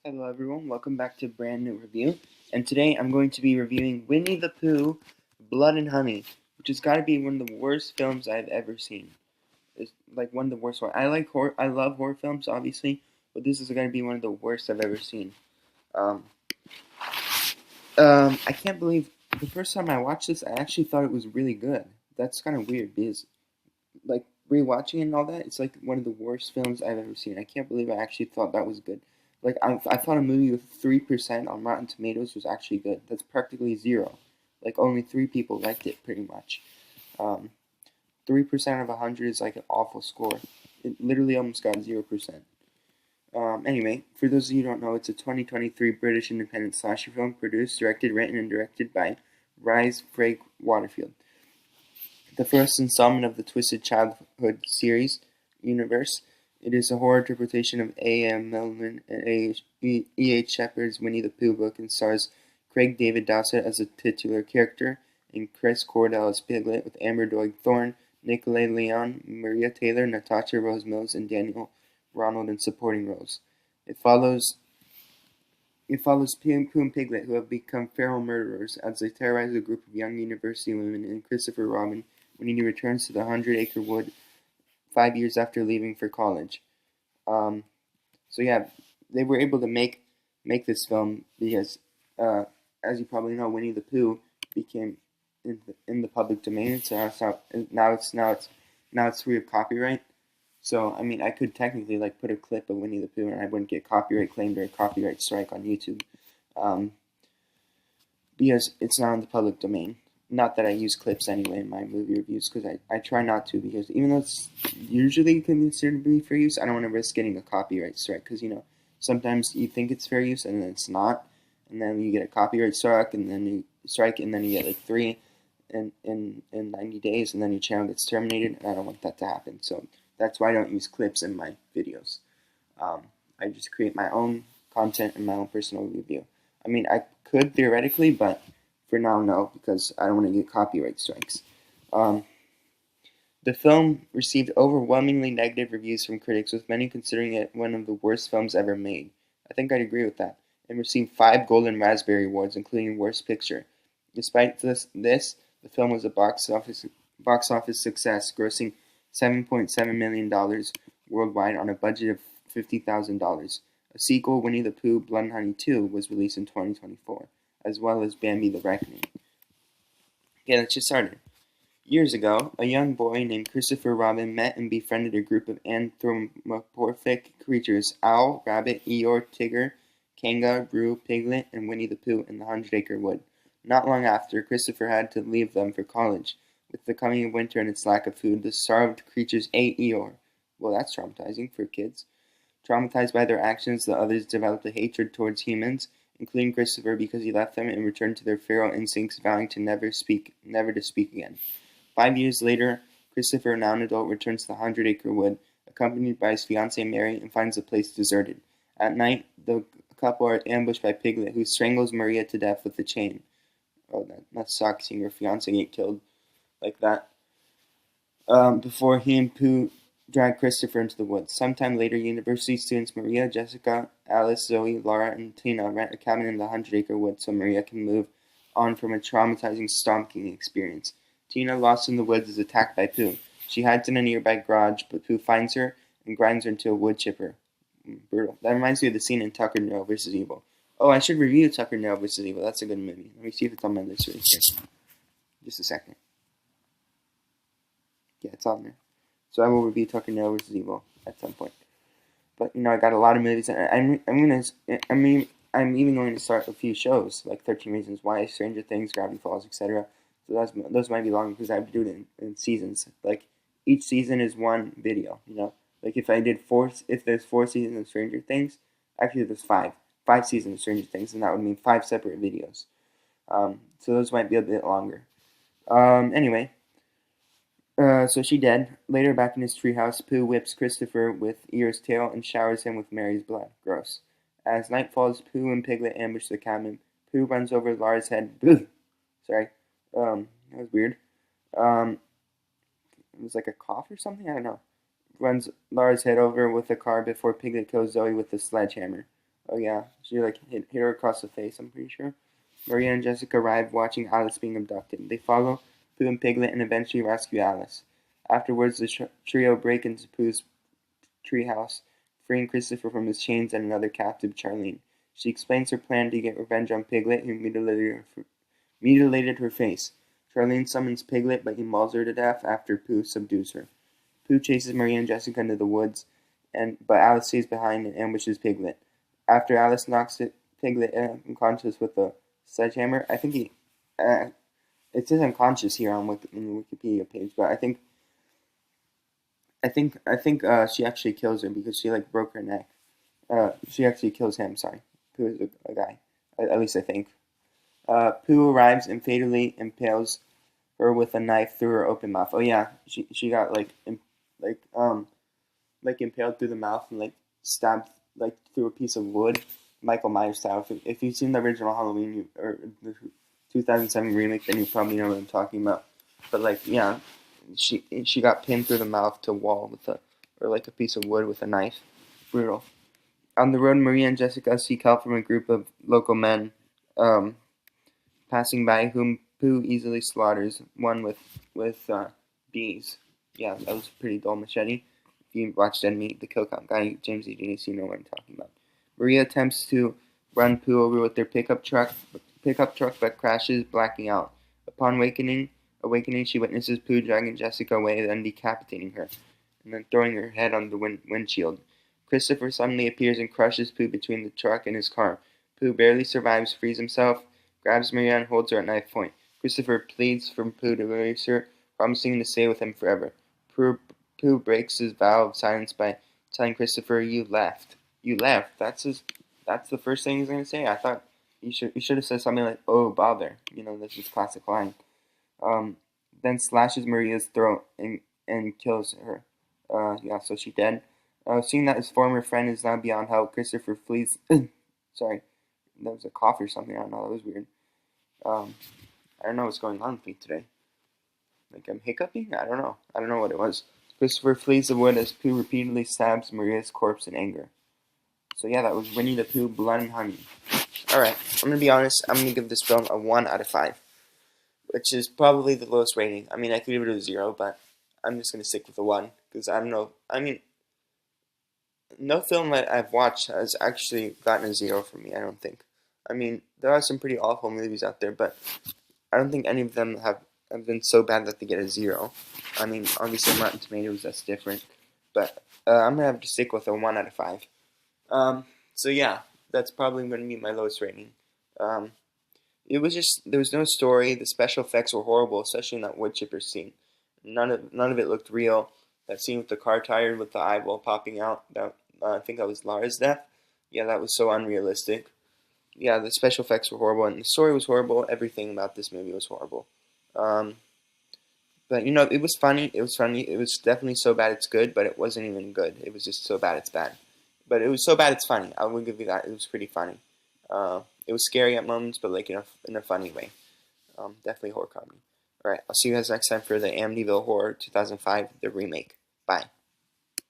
Hello everyone, welcome back to a brand new review. And today I'm going to be reviewing Winnie the Pooh, Blood and Honey, which has got to be one of the worst films I've ever seen. It's like one of the worst ones. I love horror films, obviously, but this is going to be one of the worst I've ever seen. Um, I can't believe the first time I watched this, I actually thought it was really good. That's kind of weird because, like, rewatching it and all that, it's like one of the worst films I've ever seen. I can't believe I actually thought that was good. Like, I thought a movie with 3% on Rotten Tomatoes was actually good. That's practically zero. Like, only 3 people liked it, pretty much. 3% of 100 is like an awful score. It literally almost got 0%. Anyway, for those of you who don't know, it's a 2023 British independent slasher film produced, directed, written, and directed by Rhys Frake Waterfield. The first installment of the Twisted Childhood series universe. It is a horror interpretation of A.M. Milne and E.H. Shepard's Winnie the Pooh book and stars Craig David Dowsett as a titular character and Chris Cordell as Piglet, with Amber Doig Thorne, Nicolay Leon, Maria Taylor, Natasha Rose Mills, and Daniel Ronald in supporting roles. It follows Pooh and Piglet, who have become feral murderers, as they terrorize a group of young university women, and Christopher Robin when he returns to the 100-acre wood 5 years after leaving for college. So yeah, they were able to make this film because, as you probably know, Winnie the Pooh became in the public domain. So now it's free of copyright. So I mean, I could technically like put a clip of Winnie the Pooh, and I wouldn't get copyright claimed or a copyright strike on YouTube, because it's not in the public domain. Not that I use clips anyway in my movie reviews, because I try not to, because even though it's usually considered to be fair use, I don't want to risk getting a copyright strike, because, you know, sometimes you think it's fair use and then it's not, and then you get a copyright strike, and then you get like 3 in 90 days, and then your channel gets terminated, and I don't want that to happen. So that's why I don't use clips in my videos. I just create my own content and my own personal review. I mean, I could theoretically, but for now, no, because I don't want to get copyright strikes. The film received overwhelmingly negative reviews from critics, with many considering it one of the worst films ever made. I think I'd agree with that. It received 5 Golden Raspberry Awards, including Worst Picture. Despite this, the film was a box office success, grossing $7.7 million worldwide on a budget of $50,000. A sequel, Winnie the Pooh, Blood and Honey 2, was released in 2024, as well as Bambi the Reckoning. Okay, let's get started. Years ago, a young boy named Christopher Robin met and befriended a group of anthropomorphic creatures: Owl, Rabbit, Eeyore, Tigger, Kanga, Roo, Piglet, and Winnie the Pooh in the 100-acre wood. Not long after, Christopher had to leave them for college. With the coming of winter and its lack of food, the starved creatures ate Eeyore. Well, that's traumatizing for kids. Traumatized by their actions, the others developed a hatred towards humans, including Christopher, because he left them and returned to their feral instincts, vowing to never to speak again. 5 years later, Christopher, now an adult, returns to the 100-acre wood, accompanied by his fiancée Mary, and finds the place deserted. At night, the couple are ambushed by Piglet, who strangles Maria to death with a chain. Oh, that sucks, seeing your fiancée get killed like that. Before he and Pooh drag Christopher into the woods. Sometime later, university students Maria, Jessica, Alice, Zoe, Laura, and Tina rent a cabin in the 100-acre wood so Maria can move on from a traumatizing stalking experience. Tina, lost in the woods, is attacked by Pooh. She hides in a nearby garage, but Pooh finds her and grinds her into a wood chipper. Brutal. That reminds me of the scene in Tucker Nero vs. Evil. Oh, I should review Tucker Nero vs. Evil. That's a good movie. Let me see if it's on my list really quick. Just a second. Yeah, it's on there. So I will review Tucker Nero vs. Evil at some point. But you know, I got a lot of movies, and I'm even going to start a few shows like 13 Reasons Why, Stranger Things, Gravity Falls, etc. So those might be long because I have to do it in seasons. Like each season is one video. You know, like if there's 4 seasons of Stranger Things, actually there's 5 seasons of Stranger Things, and that would mean 5 separate videos. So those might be a bit longer. Anyway. So she dead. Later, back in his treehouse, Pooh whips Christopher with Eeyore's tail and showers him with Mary's blood. Gross. As night falls, Pooh and Piglet ambush the cabin. Pooh runs over Laura's head. Sorry. That was weird. It was like a cough or something? I don't know. Runs Laura's head over with a car before Piglet kills Zoe with a sledgehammer. Oh yeah, she like hit her across the face, I'm pretty sure. Maria and Jessica arrive watching Alice being abducted. They follow Pooh and Piglet and eventually rescue Alice. Afterwards, the trio break into Pooh's treehouse, freeing Christopher from his chains and another captive, Charlene. She explains her plan to get revenge on Piglet, who mutilated her face. Charlene summons Piglet, but he mauls her to death after Pooh subdues her. Pooh chases Maria and Jessica into the woods, but Alice stays behind and ambushes Piglet. After Alice knocks Piglet unconscious with a sledgehammer, I think it says unconscious here on the Wikipedia page, but I think she actually kills her because she like broke her neck. She actually kills him. Sorry, Pooh is a guy. At least I think. Pooh arrives and fatally impales her with a knife through her open mouth. Oh yeah, she got like like impaled through the mouth and like stabbed like through a piece of wood, Michael Myers style. If you've seen the original Halloween or the 2007 remake, then you probably know what I'm talking about. But like yeah, she got pinned through the mouth to a wall with a piece of wood with a knife. Brutal. On the road, Maria and Jessica seek help from a group of local men um, passing by, whom Pooh easily slaughters. One with bees. Yeah, that was a pretty dull machete. If you watched Enemy, the Kill Count guy, James E. Genius, you know what I'm talking about. Maria attempts to run Pooh over with their pickup truck, but crashes, blacking out. Upon awakening, she witnesses Pooh dragging Jessica away, then decapitating her, and then throwing her head on the windshield. Christopher suddenly appears and crushes Pooh between the truck and his car. Pooh barely survives, frees himself, grabs Maria and holds her at knife point. Christopher pleads for Pooh to release her, promising to stay with him forever. Pooh breaks his vow of silence by telling Christopher, "You left. You left." That's the first thing he's gonna say. I thought you should have said something like, "Oh bother." That's his classic line. Um, then slashes Maria's throat and kills her. Yeah, so she dead. Seeing that his former friend is now beyond help, Christopher flees. Sorry, that was a cough or something. I don't know. That was weird. Um, I don't know what's going on with me today. Like I'm hiccuping? I don't know. I don't know what it was. Christopher flees the wood as Pooh repeatedly stabs Maria's corpse in anger. So yeah, that was Winnie the Pooh, Blood and Honey. Alright, I'm gonna be honest, I'm gonna give this film a 1 out of 5. Which is probably the lowest rating. I mean, I could give it a 0, but I'm just gonna stick with a 1. Because I don't know. I mean, no film that I've watched has actually gotten a 0 for me, I don't think. I mean, there are some pretty awful movies out there, but I don't think any of them have been so bad that they get a 0. I mean, obviously Rotten Tomatoes, that's different. But I'm going to have to stick with a 1 out of 5. So yeah, that's probably going to be my lowest rating. It was just, there was no story. The special effects were horrible, especially in that wood chipper scene. None of it looked real. That scene with the car tire with the eyeball popping out, that I think that was Lara's death. Yeah, that was so unrealistic. Yeah, the special effects were horrible, and the story was horrible. Everything about this movie was horrible. Um, but it was funny. It was funny. It was definitely so bad it's good, but it wasn't even good. It was just so bad it's bad. But it was so bad it's funny. I will give you that. It was pretty funny. It was scary at moments, but like in a funny way. Definitely horror comedy. All right, I'll see you guys next time for the Amityville Horror 2005, the remake. Bye.